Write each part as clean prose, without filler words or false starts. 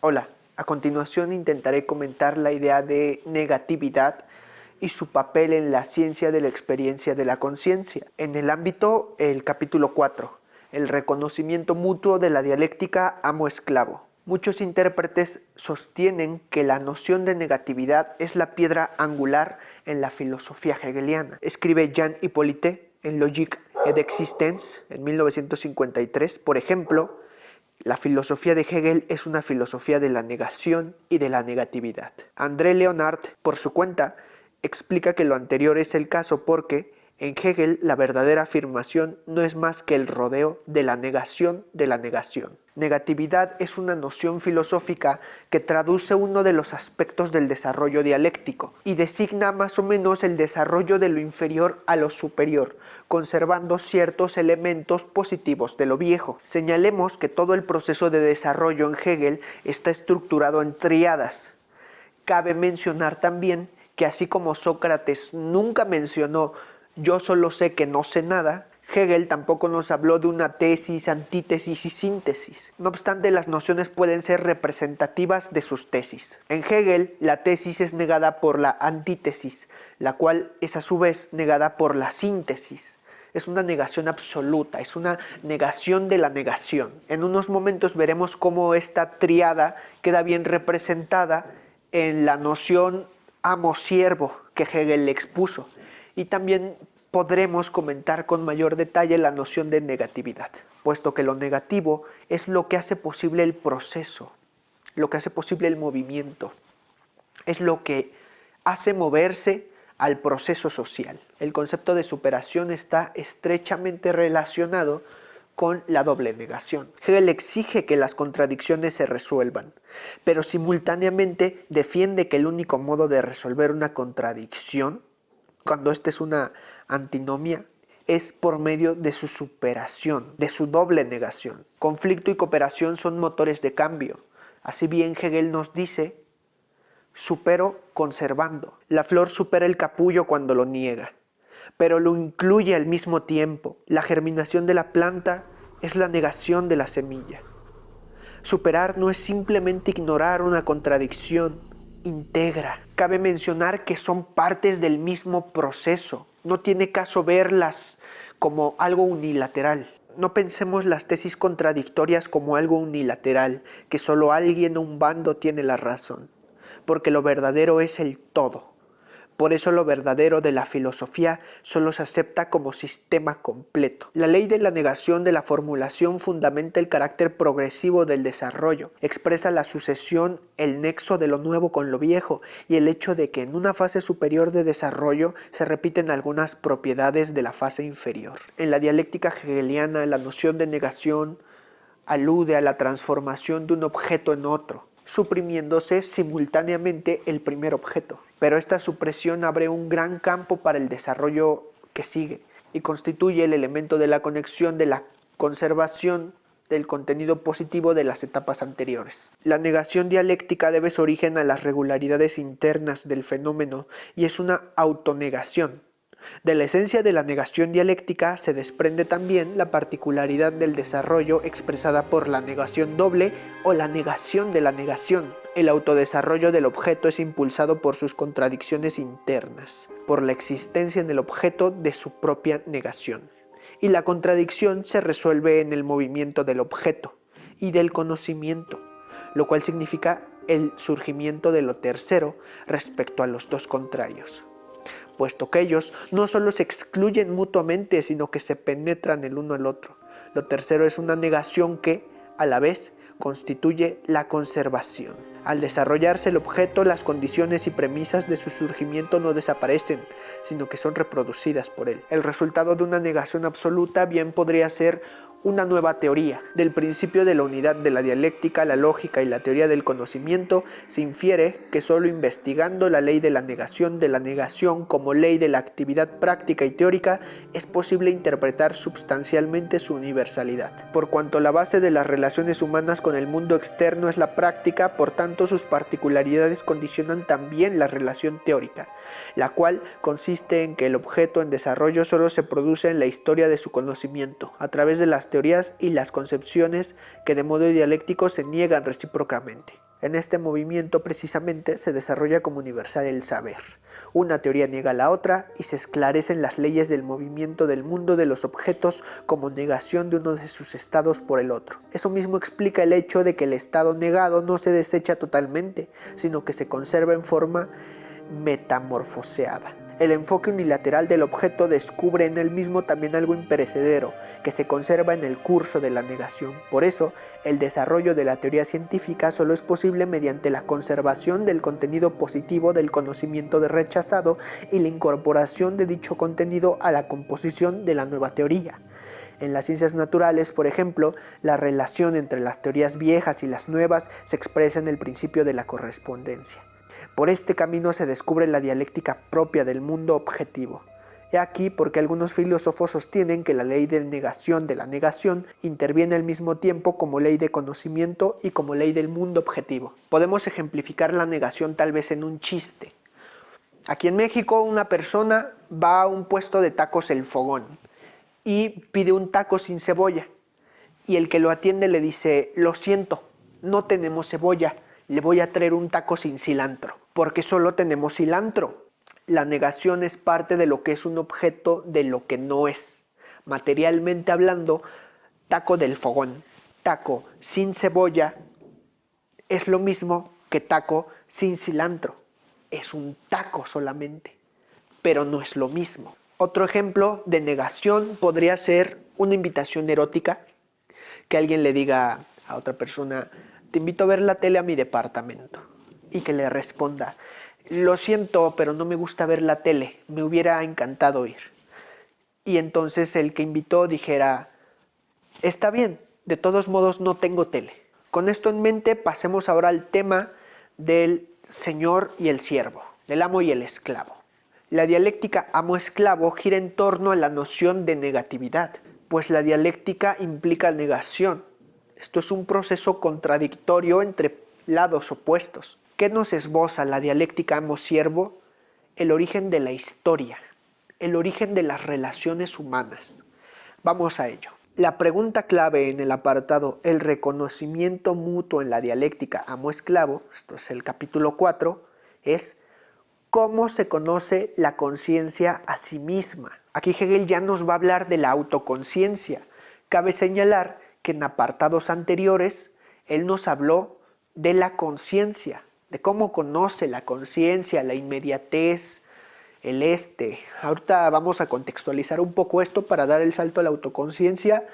Hola, a continuación intentaré comentar la idea de negatividad y su papel en la ciencia de la experiencia de la conciencia. En el ámbito, el capítulo 4, el reconocimiento mutuo de la dialéctica amo-esclavo. Muchos intérpretes sostienen que la noción de negatividad es la piedra angular en la filosofía hegeliana. Escribe Jean Hippolyte en Logique et d'existence en 1953, por ejemplo, la filosofía de Hegel es una filosofía de la negación y de la negatividad. André Leonard, por su cuenta, explica que lo anterior es el caso porque en Hegel la verdadera afirmación no es más que el rodeo de la negación de la negación. Negatividad es una noción filosófica que traduce uno de los aspectos del desarrollo dialéctico y designa más o menos el desarrollo de lo inferior a lo superior, conservando ciertos elementos positivos de lo viejo. Señalemos que todo el proceso de desarrollo en Hegel está estructurado en tríadas. Cabe mencionar también que así como Sócrates nunca mencionó "yo solo sé que no sé nada", Hegel tampoco nos habló de una tesis, antítesis y síntesis. No obstante, las nociones pueden ser representativas de sus tesis. En Hegel, la tesis es negada por la antítesis, la cual es a su vez negada por la síntesis. Es una negación absoluta, es una negación de la negación. En unos momentos veremos cómo esta tríada queda bien representada en la noción amo-siervo que Hegel le expuso. Y también podremos comentar con mayor detalle la noción de negatividad, puesto que lo negativo es lo que hace posible el proceso, lo que hace posible el movimiento, es lo que hace moverse al proceso social. El concepto de superación está estrechamente relacionado con la doble negación. Hegel exige que las contradicciones se resuelvan, pero simultáneamente defiende que el único modo de resolver una contradicción, cuando esta es una antinomia, es por medio de su superación, de su doble negación. Conflicto y cooperación son motores de cambio. Así bien, Hegel nos dice: supero conservando. La flor supera el capullo cuando lo niega, pero lo incluye al mismo tiempo. La germinación de la planta es la negación de la semilla. Superar no es simplemente ignorar una contradicción, integra. Cabe mencionar que son partes del mismo proceso. No tiene caso verlas como algo unilateral. No pensemos las tesis contradictorias como algo unilateral, que solo alguien o un bando tiene la razón, porque lo verdadero es el todo. Por eso lo verdadero de la filosofía solo se acepta como sistema completo. La ley de la negación de la formulación fundamenta el carácter progresivo del desarrollo, expresa la sucesión, el nexo de lo nuevo con lo viejo y el hecho de que en una fase superior de desarrollo se repiten algunas propiedades de la fase inferior. En la dialéctica hegeliana, la noción de negación alude a la transformación de un objeto en otro, suprimiéndose simultáneamente el primer objeto. Pero esta supresión abre un gran campo para el desarrollo que sigue y constituye el elemento de la conexión de la conservación del contenido positivo de las etapas anteriores. La negación dialéctica debe su origen a las regularidades internas del fenómeno y es una autonegación. De la esencia de la negación dialéctica se desprende también la particularidad del desarrollo expresada por la negación doble o la negación de la negación. El autodesarrollo del objeto es impulsado por sus contradicciones internas, por la existencia en el objeto de su propia negación. Y la contradicción se resuelve en el movimiento del objeto y del conocimiento, lo cual significa el surgimiento de lo tercero respecto a los dos contrarios, puesto que ellos no solo se excluyen mutuamente, sino que se penetran el uno al otro. Lo tercero es una negación que, a la vez, constituye la conservación. Al desarrollarse el objeto, las condiciones y premisas de su surgimiento no desaparecen, sino que son reproducidas por él. El resultado de una negación absoluta bien podría ser una nueva teoría. Del principio de la unidad de la dialéctica, la lógica y la teoría del conocimiento se infiere que solo investigando la ley de la negación como ley de la actividad práctica y teórica es posible interpretar substancialmente su universalidad. Por cuanto la base de las relaciones humanas con el mundo externo es la práctica, por tanto sus particularidades condicionan también la relación teórica, la cual consiste en que el objeto en desarrollo solo se produce en la historia de su conocimiento, a través de las teorías y las concepciones que de modo dialéctico se niegan recíprocamente. En este movimiento precisamente se desarrolla como universal el saber. Una teoría niega a la otra y se esclarecen las leyes del movimiento del mundo de los objetos como negación de uno de sus estados por el otro. Eso mismo explica el hecho de que el estado negado no se desecha totalmente, sino que se conserva en forma metamorfoseada. El enfoque unilateral del objeto descubre en él mismo también algo imperecedero, que se conserva en el curso de la negación. Por eso, el desarrollo de la teoría científica solo es posible mediante la conservación del contenido positivo del conocimiento rechazado y la incorporación de dicho contenido a la composición de la nueva teoría. En las ciencias naturales, por ejemplo, la relación entre las teorías viejas y las nuevas se expresa en el principio de la correspondencia. Por este camino se descubre la dialéctica propia del mundo objetivo. He aquí porque algunos filósofos sostienen que la ley de negación de la negación interviene al mismo tiempo como ley de conocimiento y como ley del mundo objetivo. Podemos ejemplificar la negación tal vez en un chiste. Aquí en México una persona va a un puesto de tacos El Fogón y pide un taco sin cebolla. Y el que lo atiende le dice: lo siento, no tenemos cebolla. Le voy a traer un taco sin cilantro, porque solo tenemos cilantro. La negación es parte de lo que es un objeto de lo que no es. Materialmente hablando, taco del fogón, taco sin cebolla, es lo mismo que taco sin cilantro. Es un taco solamente, pero no es lo mismo. Otro ejemplo de negación podría ser una invitación erótica, que alguien le diga a otra persona: te invito a ver la tele a mi departamento. Y que le responda: lo siento, pero no me gusta ver la tele, me hubiera encantado ir. Y entonces el que invitó dijera: está bien, de todos modos no tengo tele. Con esto en mente, pasemos ahora al tema del señor y el siervo, del amo y el esclavo. La dialéctica amo-esclavo gira en torno a la noción de negatividad, pues la dialéctica implica negación. Esto es un proceso contradictorio entre lados opuestos. ¿Qué nos esboza la dialéctica amo-siervo? El origen de la historia, el origen de las relaciones humanas. Vamos a ello. La pregunta clave en el apartado El reconocimiento mutuo en la dialéctica amo-esclavo, esto es el capítulo 4, es: ¿cómo se conoce la conciencia a sí misma? Aquí Hegel ya nos va a hablar de la autoconciencia. Cabe señalar que en apartados anteriores él nos habló de la conciencia, de cómo conoce la conciencia, la inmediatez, el Ahorita vamos a contextualizar un poco esto para dar el salto a la autoconciencia,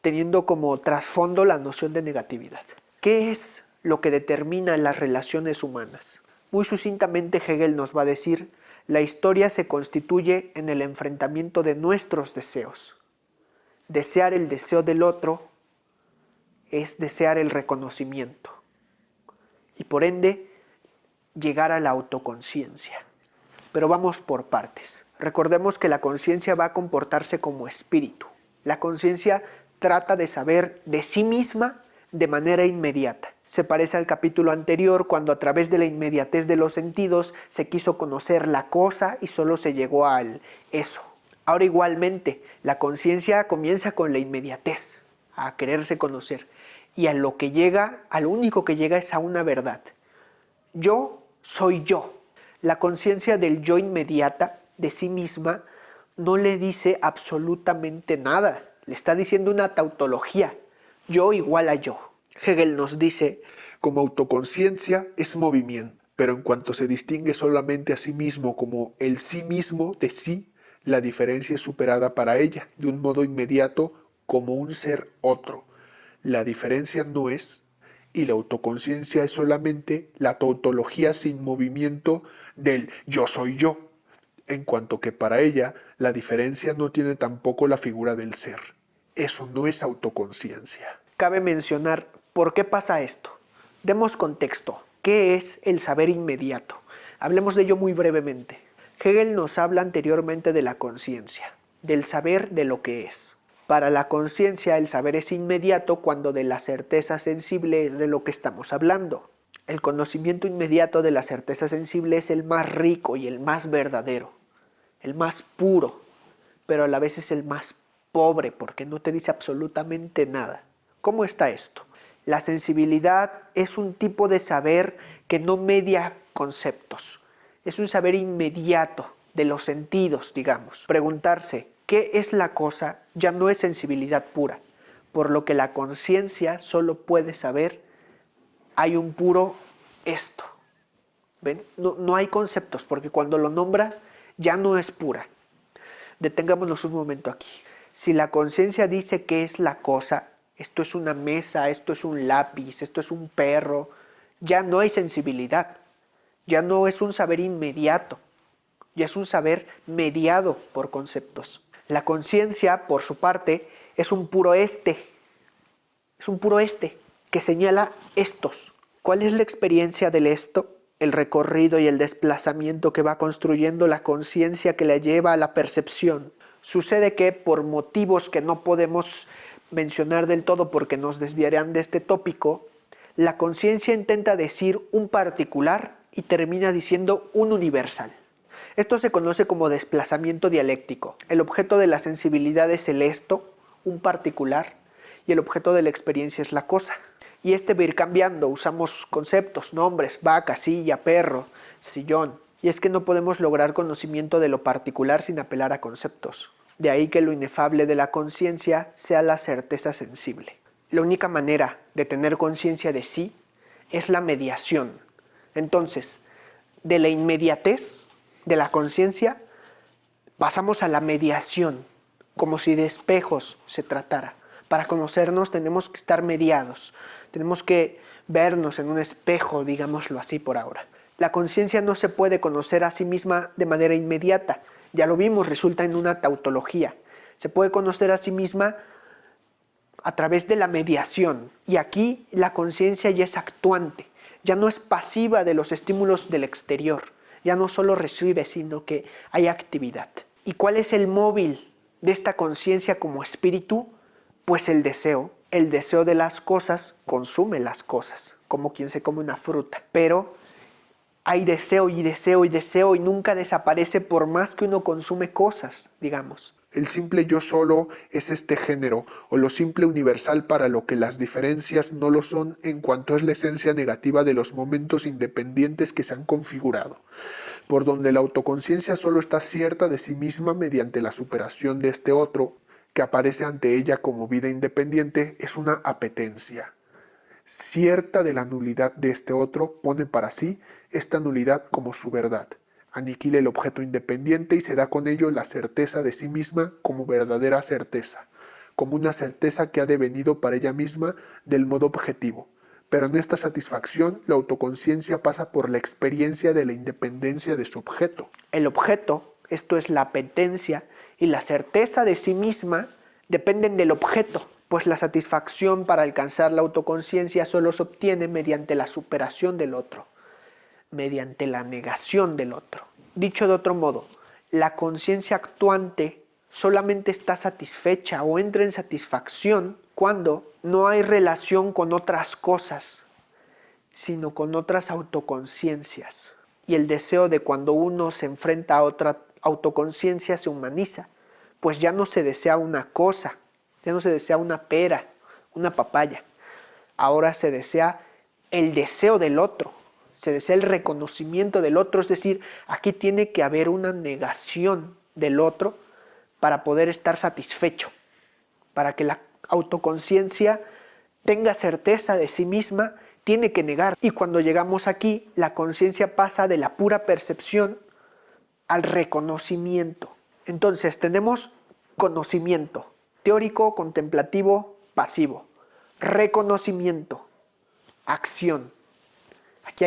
teniendo como trasfondo la noción de negatividad. ¿Qué es lo que determina las relaciones humanas? Muy sucintamente Hegel nos va a decir: la historia se constituye en el enfrentamiento de nuestros deseos. Desear el deseo del otro es desear el reconocimiento y por ende llegar a la autoconciencia. Pero vamos por partes. Recordemos que la conciencia va a comportarse como espíritu. La conciencia trata de saber de sí misma de manera inmediata. Se parece al capítulo anterior, cuando a través de la inmediatez de los sentidos se quiso conocer la cosa y solo se llegó al eso. Ahora igualmente, la conciencia comienza con la inmediatez, a quererse conocer. Y a lo único que llega es a una verdad. Yo soy yo. La conciencia del yo inmediata de sí misma no le dice absolutamente nada. Le está diciendo una tautología. Yo igual a yo. Hegel nos dice: como autoconciencia es movimiento, pero en cuanto se distingue solamente a sí mismo como el sí mismo de sí, la diferencia es superada para ella de un modo inmediato como un ser otro. La diferencia no es, y la autoconciencia es solamente la tautología sin movimiento del yo soy yo, en cuanto que para ella la diferencia no tiene tampoco la figura del ser. Eso no es autoconciencia. Cabe mencionar por qué pasa esto. Demos contexto. ¿Qué es el saber inmediato? Hablemos de ello muy brevemente. Hegel nos habla anteriormente de la conciencia, del saber de lo que es. Para la conciencia, el saber es inmediato cuando de la certeza sensible es de lo que estamos hablando. El conocimiento inmediato de la certeza sensible es el más rico y el más verdadero, el más puro, pero a la vez es el más pobre porque no te dice absolutamente nada. ¿Cómo está esto? La sensibilidad es un tipo de saber que no media conceptos. Es un saber inmediato de los sentidos, digamos. Preguntarse ¿qué es la cosa? Ya no es sensibilidad pura, por lo que la conciencia solo puede saber hay un puro esto. ¿Ven? No hay conceptos, porque cuando lo nombras ya no es pura. Detengámonos un momento aquí. Si la conciencia dice qué es la cosa, esto es una mesa, esto es un lápiz, esto es un perro, ya no hay sensibilidad, ya no es un saber inmediato, ya es un saber mediado por conceptos. La conciencia, por su parte, es un puro este que señala estos. ¿Cuál es la experiencia del esto? El recorrido y el desplazamiento que va construyendo la conciencia que la lleva a la percepción. Sucede que por motivos que no podemos mencionar del todo porque nos desviarán de este tópico, la conciencia intenta decir un particular y termina diciendo un universal. Esto se conoce como desplazamiento dialéctico. El objeto de la sensibilidad es el esto, un particular, y el objeto de la experiencia es la cosa. Y este va a ir cambiando, usamos conceptos, nombres, vaca, silla, perro, sillón. Y es que no podemos lograr conocimiento de lo particular sin apelar a conceptos. De ahí que lo inefable de la conciencia sea la certeza sensible. La única manera de tener conciencia de sí es la mediación. Entonces, de la inmediatez de la conciencia pasamos a la mediación, como si de espejos se tratara. Para conocernos tenemos que estar mediados, tenemos que vernos en un espejo, digámoslo así por ahora. La conciencia no se puede conocer a sí misma de manera inmediata, ya lo vimos, resulta en una tautología. Se puede conocer a sí misma a través de la mediación, y aquí la conciencia ya es actuante, ya no es pasiva de los estímulos del exterior, ya no solo recibe, sino que hay actividad. ¿Y cuál es el móvil de esta conciencia como espíritu? Pues el deseo de las cosas consume las cosas, como quien se come una fruta. Pero hay deseo y deseo y deseo y nunca desaparece por más que uno consume cosas, digamos. El simple yo solo es este género, o lo simple universal para lo que las diferencias no lo son en cuanto es la esencia negativa de los momentos independientes que se han configurado, por donde la autoconciencia solo está cierta de sí misma mediante la superación de este otro, que aparece ante ella como vida independiente, es una apetencia. Cierta de la nulidad de este otro, pone para sí esta nulidad como su verdad. Aniquila el objeto independiente y se da con ello la certeza de sí misma como verdadera certeza, como una certeza que ha devenido para ella misma del modo objetivo. Pero en esta satisfacción, la autoconciencia pasa por la experiencia de la independencia de su objeto. El objeto, esto es la apetencia, y la certeza de sí misma dependen del objeto, pues la satisfacción para alcanzar la autoconciencia solo se obtiene mediante la superación del otro, mediante la negación del otro. Dicho de otro modo, la conciencia actuante solamente está satisfecha o entra en satisfacción cuando no hay relación con otras cosas, sino con otras autoconciencias. Y el deseo de cuando uno se enfrenta a otra autoconciencia se humaniza, pues ya no se desea una cosa, ya no se desea una pera, una papaya. Ahora se desea el deseo del otro, se desea el reconocimiento del otro, es decir, aquí tiene que haber una negación del otro para poder estar satisfecho, para que la autoconciencia tenga certeza de sí misma, tiene que negar. Y cuando llegamos aquí, la conciencia pasa de la pura percepción al reconocimiento. Entonces tenemos conocimiento, teórico, contemplativo, pasivo. Reconocimiento, acción. Aquí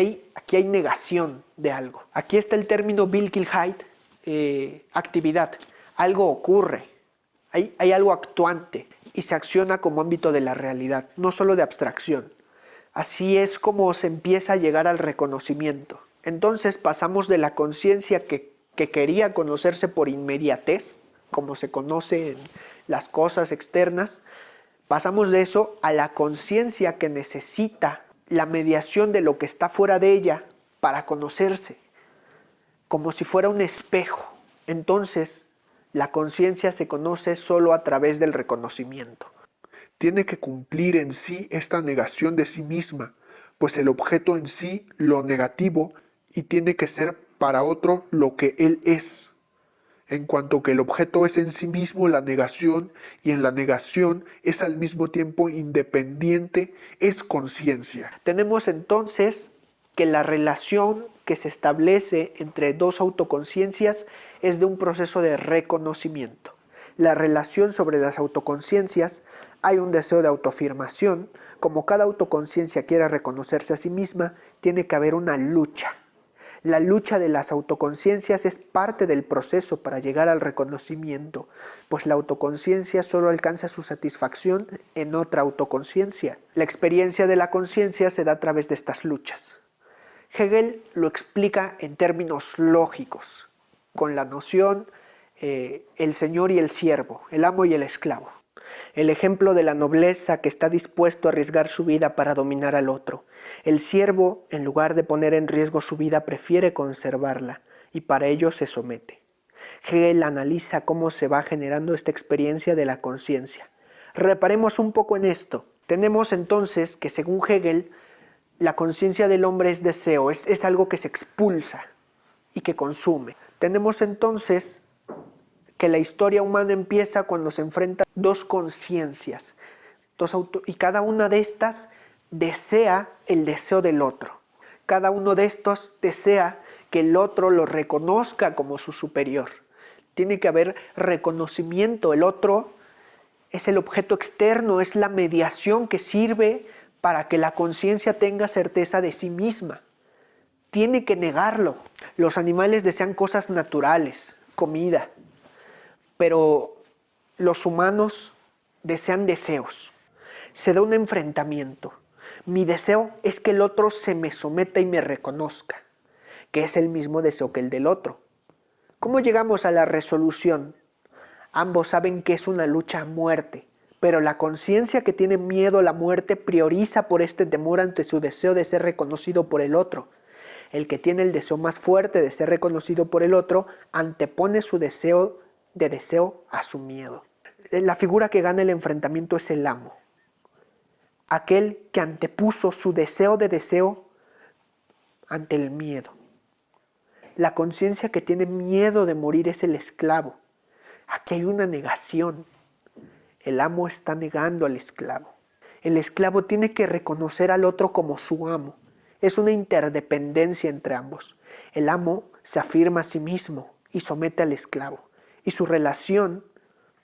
hay negación de algo. Aquí está el término Wilkelheit, actividad. Algo ocurre, hay algo actuante y se acciona como ámbito de la realidad, no solo de abstracción. Así es como se empieza a llegar al reconocimiento. Entonces pasamos de la conciencia que quería conocerse por inmediatez, como se conoce en las cosas externas, pasamos de eso a la conciencia que necesita la mediación de lo que está fuera de ella para conocerse, como si fuera un espejo. Entonces, la conciencia se conoce solo a través del reconocimiento. tiene que cumplir en sí esta negación de sí misma, pues el objeto en sí, lo negativo, y tiene que ser para otro lo que él es, en cuanto que el objeto es en sí mismo la negación, y en la negación es al mismo tiempo independiente, es conciencia. Tenemos entonces que la relación que se establece entre dos autoconciencias es de un proceso de reconocimiento. La relación sobre las autoconciencias, hay un deseo de autoafirmación. Como cada autoconciencia quiere reconocerse a sí misma, tiene que haber una lucha. La lucha de las autoconciencias es parte del proceso para llegar al reconocimiento, pues la autoconciencia solo alcanza su satisfacción en otra autoconciencia. La experiencia de la conciencia se da a través de estas luchas. Hegel lo explica en términos lógicos, con la noción el señor y el siervo, el amo y el esclavo. El ejemplo de la nobleza que está dispuesto a arriesgar su vida para dominar al otro. El siervo, en lugar de poner en riesgo su vida, prefiere conservarla y para ello se somete. Hegel analiza cómo se va generando esta experiencia de la conciencia. Reparemos un poco en esto. Tenemos entonces que, según Hegel, la conciencia del hombre es deseo, es algo que se expulsa y que consume. Tenemos entonces que la historia humana empieza cuando se enfrentan dos conciencias, y cada una de estas desea el deseo del otro. Cada uno de estos desea que el otro lo reconozca como su superior. Tiene que haber reconocimiento. El otro es el objeto externo, es la mediación que sirve para que la conciencia tenga certeza de sí misma. Tiene que negarlo. Los animales desean cosas naturales, comida, pero los humanos desean deseos. Se da un enfrentamiento. Mi deseo es que el otro se me someta y me reconozca, que es el mismo deseo que el del otro. ¿Cómo llegamos a la resolución? Ambos saben que es una lucha a muerte, pero la conciencia que tiene miedo a la muerte prioriza por este temor ante su deseo de ser reconocido por el otro. El que tiene el deseo más fuerte de ser reconocido por el otro antepone su deseo a su miedo. La figura que gana el enfrentamiento es el amo. Aquel que antepuso su deseo ante el miedo. La conciencia que tiene miedo de morir es el esclavo. Aquí hay una negación. El amo está negando al esclavo. El esclavo tiene que reconocer al otro como su amo. Es una interdependencia entre ambos. El amo se afirma a sí mismo y somete al esclavo. Y su relación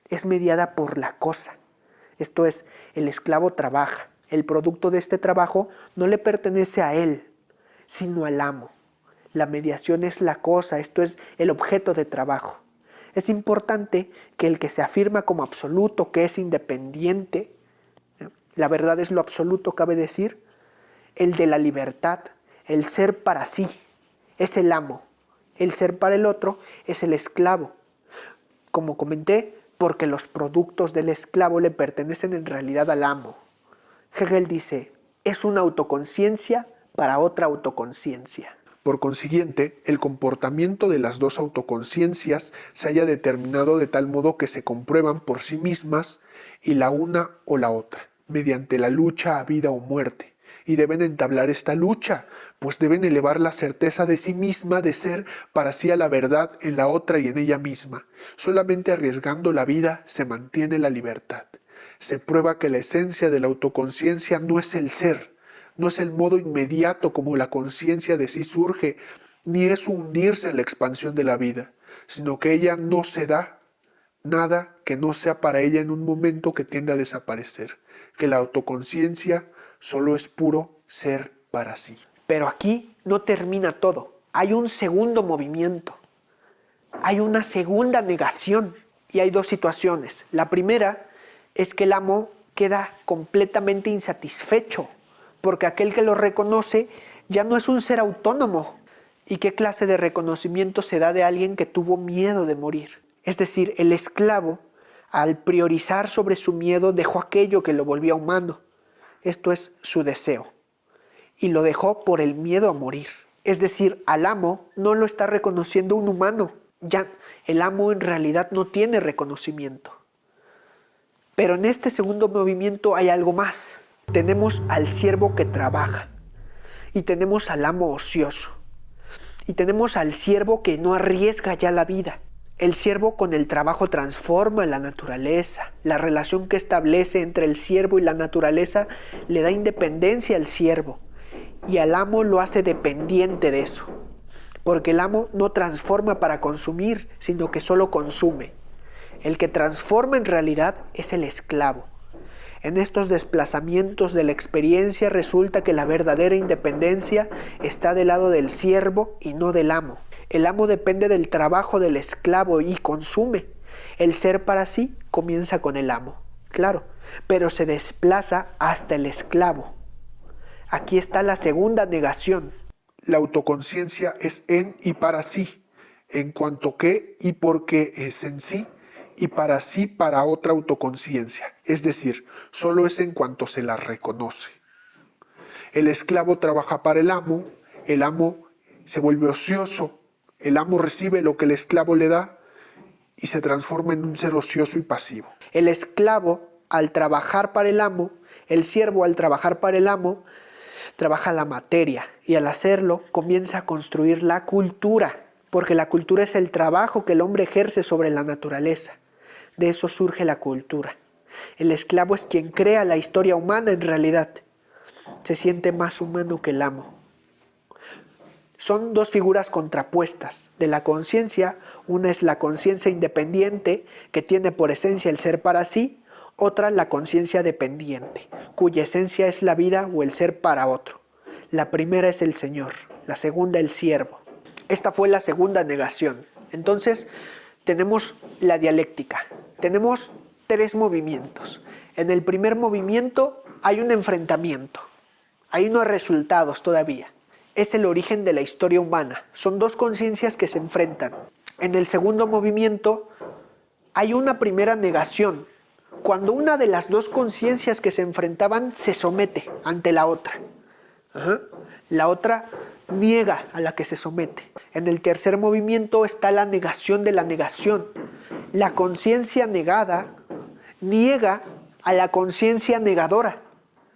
es mediada por la cosa. Esto es, el esclavo trabaja. El producto de este trabajo no le pertenece a él, sino al amo. La mediación es la cosa, esto es el objeto de trabajo. Es importante que el que se afirma como absoluto, que es independiente, la verdad es lo absoluto, cabe decir, el de la libertad, el ser para sí, es el amo. El ser para el otro es el esclavo. Como comenté, porque los productos del esclavo le pertenecen en realidad al amo. Hegel dice, es una autoconciencia para otra autoconciencia. Por consiguiente, el comportamiento de las dos autoconciencias se haya determinado de tal modo que se comprueban por sí mismas y la una o la otra, mediante la lucha a vida o muerte. Y deben entablar esta lucha, pues deben elevar la certeza de sí misma de ser para sí a la verdad en la otra y en ella misma. Solamente arriesgando la vida se mantiene la libertad. Se prueba que la esencia de la autoconciencia no es el ser, no es el modo inmediato como la conciencia de sí surge, ni es hundirse en la expansión de la vida, sino que ella no se da nada que no sea para ella en un momento que tiende a desaparecer, que la autoconciencia solo es puro ser para sí. Pero aquí no termina todo. Hay un segundo movimiento. Hay una segunda negación. Y hay dos situaciones. La primera es que el amo queda completamente insatisfecho, porque aquel que lo reconoce ya no es un ser autónomo. ¿Y qué clase de reconocimiento se da de alguien que tuvo miedo de morir? Es decir, el esclavo, al priorizar sobre su miedo, dejó aquello que lo volvía humano. Esto es su deseo. Y lo dejó por el miedo a morir. Es decir, al amo no lo está reconociendo un humano. Ya, el amo en realidad no tiene reconocimiento. Pero en este segundo movimiento hay algo más. Tenemos al siervo que trabaja y tenemos al amo ocioso y tenemos al siervo que no arriesga ya la vida. El siervo con el trabajo transforma la naturaleza. La relación que establece entre el siervo y la naturaleza le da independencia al siervo y al amo lo hace dependiente de eso. Porque el amo no transforma para consumir, sino que solo consume. El que transforma en realidad es el esclavo. En estos desplazamientos de la experiencia resulta que la verdadera independencia está del lado del siervo y no del amo. El amo depende del trabajo del esclavo y consume. El ser para sí comienza con el amo, claro, pero se desplaza hasta el esclavo. Aquí está la segunda negación. La autoconciencia es en y para sí, en cuanto que y porque es en sí, y para sí para otra autoconciencia, es decir, solo es en cuanto se la reconoce. El esclavo trabaja para el amo se vuelve ocioso, el amo recibe lo que el esclavo le da y se transforma en un ser ocioso y pasivo. El esclavo, al trabajar para el amo, el siervo al trabajar para el amo, trabaja la materia y al hacerlo comienza a construir la cultura, porque la cultura es el trabajo que el hombre ejerce sobre la naturaleza. De eso surge la cultura. El esclavo es quien crea la historia humana en realidad. Se siente más humano que el amo. Son dos figuras contrapuestas de la conciencia. Una es la conciencia independiente, que tiene por esencia el ser para sí. Otra, la conciencia dependiente, cuya esencia es la vida o el ser para otro. La primera es el Señor, la segunda el siervo. Esta fue la segunda negación. Entonces, tenemos la dialéctica. Tenemos tres movimientos. En el primer movimiento hay un enfrentamiento. Hay unos resultados todavía. Es el origen de la historia humana. Son dos conciencias que se enfrentan. En el segundo movimiento hay una primera negación, cuando una de las dos conciencias que se enfrentaban se somete ante la otra. La otra niega a la que se somete. En el tercer movimiento está la negación de la negación. La conciencia negada niega a la conciencia negadora.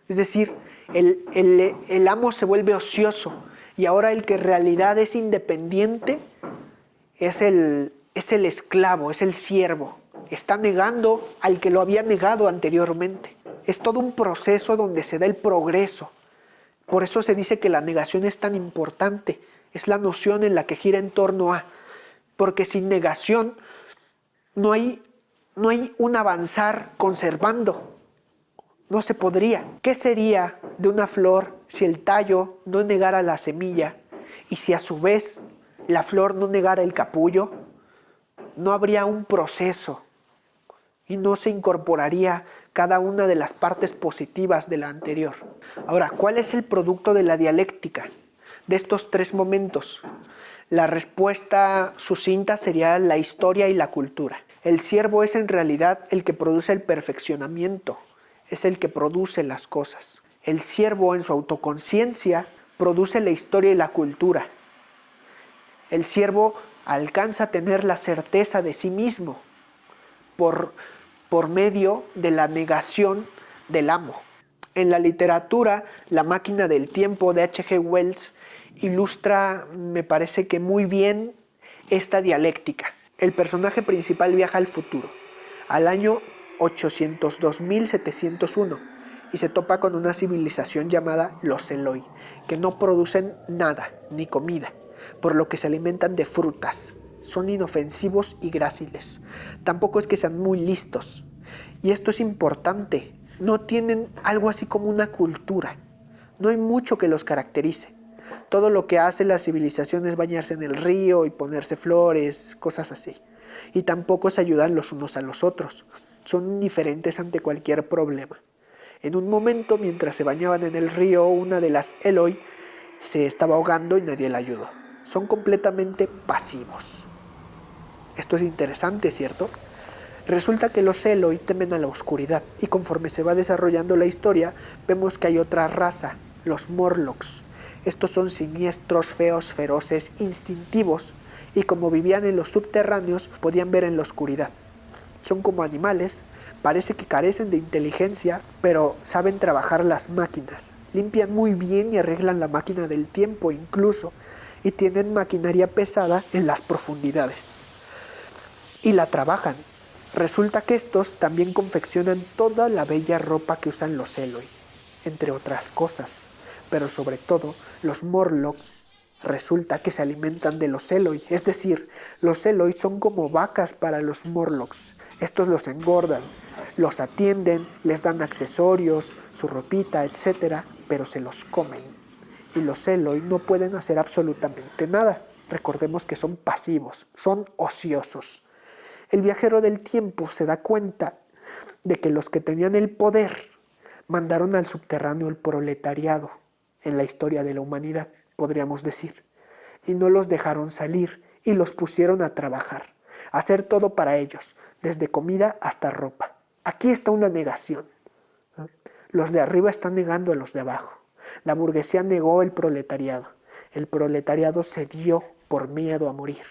Es decir, el amo se vuelve ocioso y ahora el que en realidad es independiente es el esclavo, es el siervo. Está negando al que lo había negado anteriormente. Es todo un proceso donde se da el progreso. Por eso se dice que la negación es tan importante. Es la noción en la que gira en torno a. Porque sin negación no hay un avanzar conservando. No se podría. ¿Qué sería de una flor si el tallo no negara la semilla y si a su vez la flor no negara el capullo? No habría un proceso y no se incorporaría cada una de las partes positivas de la anterior. Ahora, ¿cuál es el producto de la dialéctica de estos tres momentos? La respuesta sucinta sería la historia y la cultura. El siervo es en realidad el que produce el perfeccionamiento, es el que produce las cosas. El siervo en su autoconciencia produce la historia y la cultura. El siervo alcanza a tener la certeza de sí mismo por medio de la negación del amo. En la literatura, La máquina del tiempo de H.G. Wells ilustra, me parece que muy bien, esta dialéctica. El personaje principal viaja al futuro, al año 802.701, y se topa con una civilización llamada los Eloi, que no producen nada, ni comida, por lo que se alimentan de frutas. Son inofensivos y gráciles. Tampoco es que sean muy listos. Y esto es importante. No tienen algo así como una cultura. No hay mucho que los caracterice. Todo lo que hace la civilización es bañarse en el río y ponerse flores, cosas así. Y tampoco se ayudan los unos a los otros. Son indiferentes ante cualquier problema. En un momento, mientras se bañaban en el río, una de las Eloi se estaba ahogando y nadie la ayudó. Son completamente pasivos. Esto es interesante, ¿cierto? Resulta que los Eloi temen a la oscuridad y conforme se va desarrollando la historia, vemos que hay otra raza, los Morlocks. Estos son siniestros, feos, feroces, instintivos y como vivían en los subterráneos, podían ver en la oscuridad. Son como animales, Parece que carecen de inteligencia, pero saben trabajar las máquinas. Limpian muy bien y arreglan la máquina del tiempo incluso, y tienen maquinaria pesada en las profundidades. Y la trabajan. Resulta que estos también confeccionan toda la bella ropa que usan los Eloi, entre otras cosas. Pero sobre todo, los Morlocks resulta que se alimentan de los Eloi. Es decir, los Eloi son como vacas para los Morlocks. Estos los engordan, los atienden, les dan accesorios, su ropita, etc., pero se los comen. Y los Eloi no pueden hacer absolutamente nada. Recordemos que son pasivos, son ociosos. El viajero del tiempo se da cuenta de que los que tenían el poder mandaron al subterráneo el proletariado en la historia de la humanidad, podríamos decir, y no los dejaron salir y los pusieron a trabajar, a hacer todo para ellos, desde comida hasta ropa. Aquí está una negación. Los de arriba están negando a los de abajo. La burguesía negó el proletariado. El proletariado cedió por miedo a morir.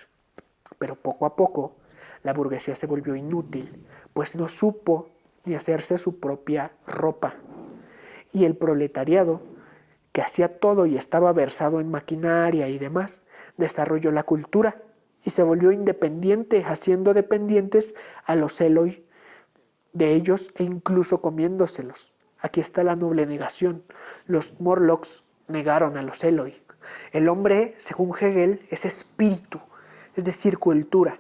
Pero poco a poco, la burguesía se volvió inútil, pues no supo ni hacerse su propia ropa. Y el proletariado, que hacía todo y estaba versado en maquinaria y demás, desarrolló la cultura y se volvió independiente, haciendo dependientes a los Eloi de ellos e incluso comiéndoselos. Aquí está la noble negación. Los Morlocks negaron a los Eloi. El hombre, según Hegel, es espíritu, es decir, cultura.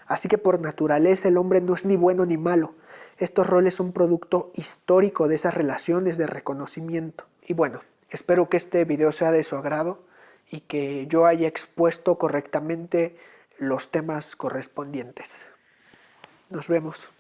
Así que por naturaleza el hombre no es ni bueno ni malo. Estos roles son producto histórico de esas relaciones de reconocimiento. Y bueno, espero que este video sea de su agrado y que yo haya expuesto correctamente los temas correspondientes. Nos vemos.